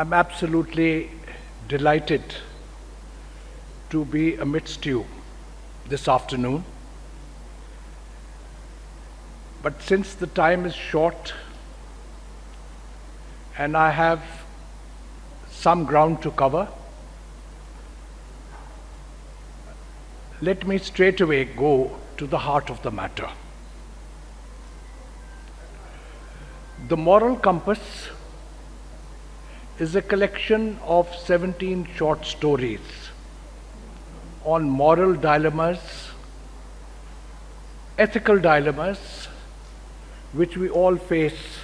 I'm absolutely delighted to be amidst you this afternoon. But since the time is short and I have some ground to cover, let me straightaway go to the heart of the matter. The Moral Compass is a collection of 17 short stories on moral dilemmas, ethical dilemmas, which we all face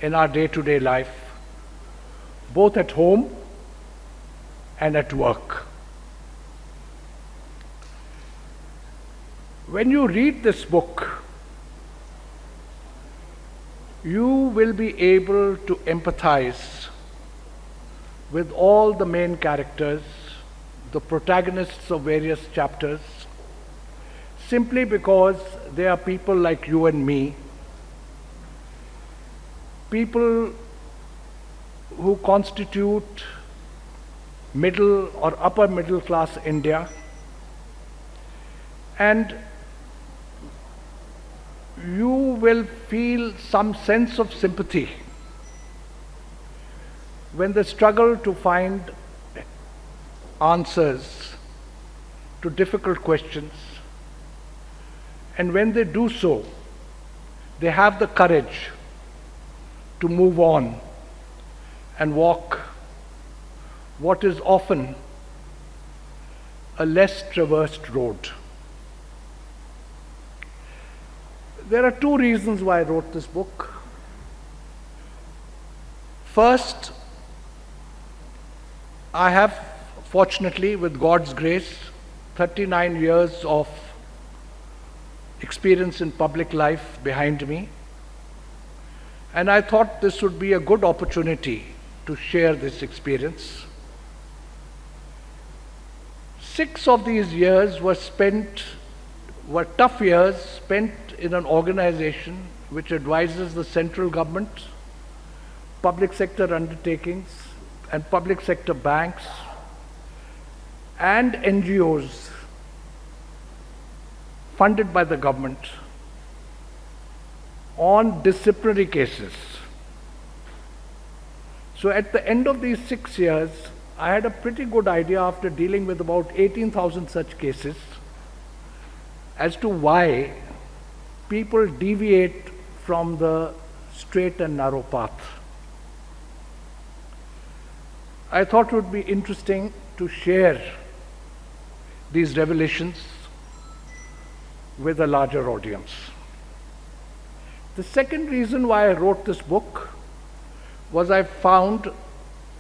in our day-to-day life, both at home and at work. When you read this book, you will be able to empathize with all the main characters, the protagonists of various chapters, simply because they are people like you and me, people who constitute middle or upper middle class India, and you will feel some sense of sympathy when they struggle to find answers to difficult questions. And when they do so, they have the courage to move on and walk what is often a less traversed road. There are two reasons why I wrote this book. First, I have, fortunately, with God's grace, 39 years of experience in public life behind me, and I thought this would be a good opportunity to share this experience. 6 of these years were tough years spent in an organization which advises the central government, public sector undertakings, and public sector banks, and NGOs funded by the government on disciplinary cases. So at the end of these 6 years, I had a pretty good idea, after dealing with about 18,000 such cases, as to why people deviate from the straight and narrow path. I thought it would be interesting to share these revelations with a larger audience. The second reason why I wrote this book was I found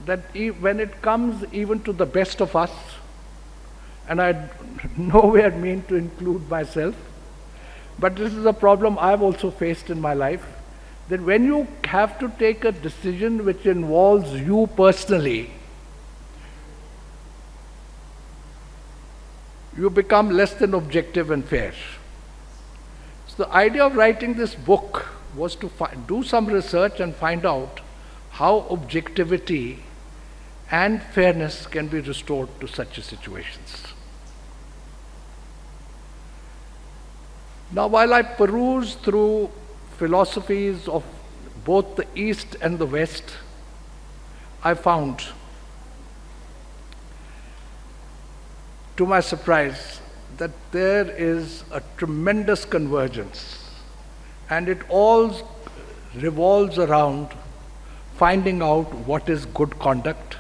that when it comes even to the best of us, and I nowhere mean to include myself, but this is a problem I've also faced in my life, that when you have to take a decision which involves you personally, you become less than objective and fair. So the idea of writing this book was to do some research and find out how objectivity and fairness can be restored to such situations. Now, while I peruse through philosophies of both the East and the West, I found, to my surprise, that there is a tremendous convergence, and it all revolves around finding out what is good conduct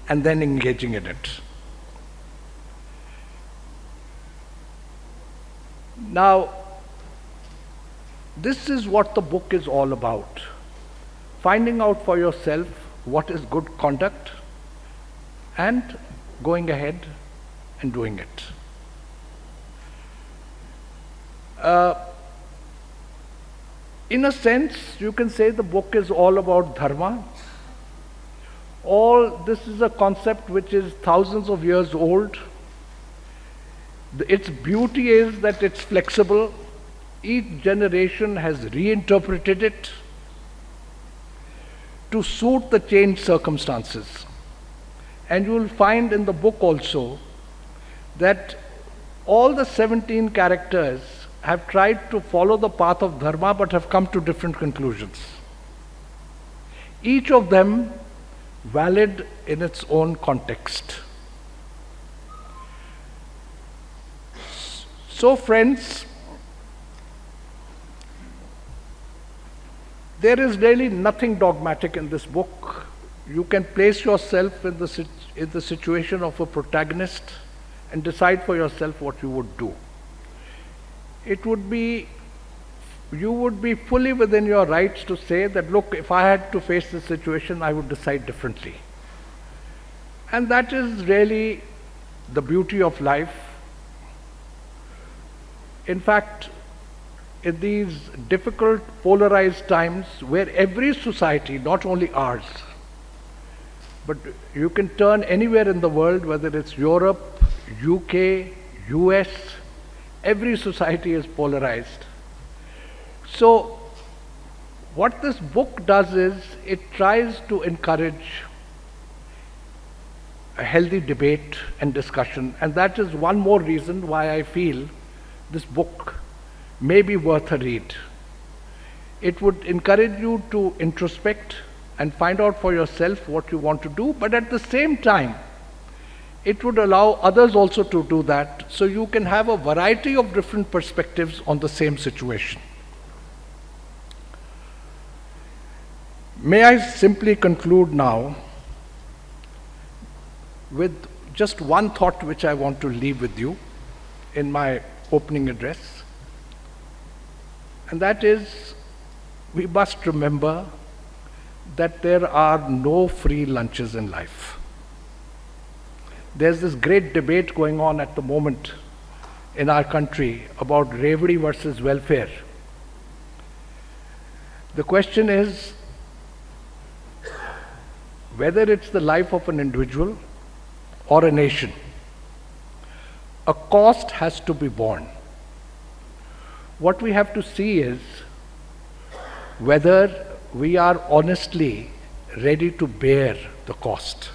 and then engaging in it. Now, this is what the book is all about: finding out for yourself what is good conduct and going ahead and doing it. In a sense, you can say the book is all about dharma. This is a concept which is thousands of years old. Its beauty is that it's flexible. Each generation has reinterpreted it to suit the changed circumstances. And you will find in the book also that all the 17 characters have tried to follow the path of dharma but have come to different conclusions. Each of them valid in its own context. So friends, there is really nothing dogmatic in this book. You can place yourself in the situation of a protagonist and decide for yourself what you would do. You would be fully within your rights to say that, look, if I had to face this situation, I would decide differently. And that is really the beauty of life. In fact, in these difficult, polarized times where every society, not only ours, but you can turn anywhere in the world, whether it's Europe, UK, US, every society is polarized. So, what this book does is, it tries to encourage a healthy debate and discussion, and that is one more reason why I feel this book may be worth a read. It would encourage you to introspect and find out for yourself what you want to do, but at the same time, it would allow others also to do that, so you can have a variety of different perspectives on the same situation. May I simply conclude now with just one thought which I want to leave with you in my opening address, and that is, we must remember that there are no free lunches in life. There's this great debate going on at the moment in our country about reverie versus welfare. The question is whether it's the life of an individual or a nation. A cost has to be borne. What we have to see is whether we are honestly ready to bear the cost.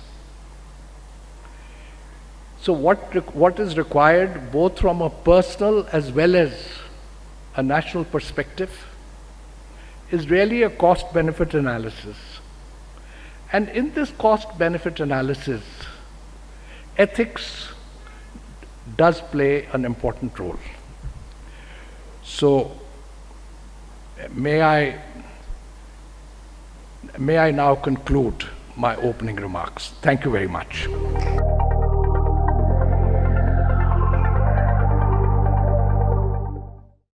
So what is required, both from a personal as well as a national perspective, is really a cost-benefit analysis. And in this cost-benefit analysis, ethics does play an important role. So may I now conclude my opening remarks. Thank you very much.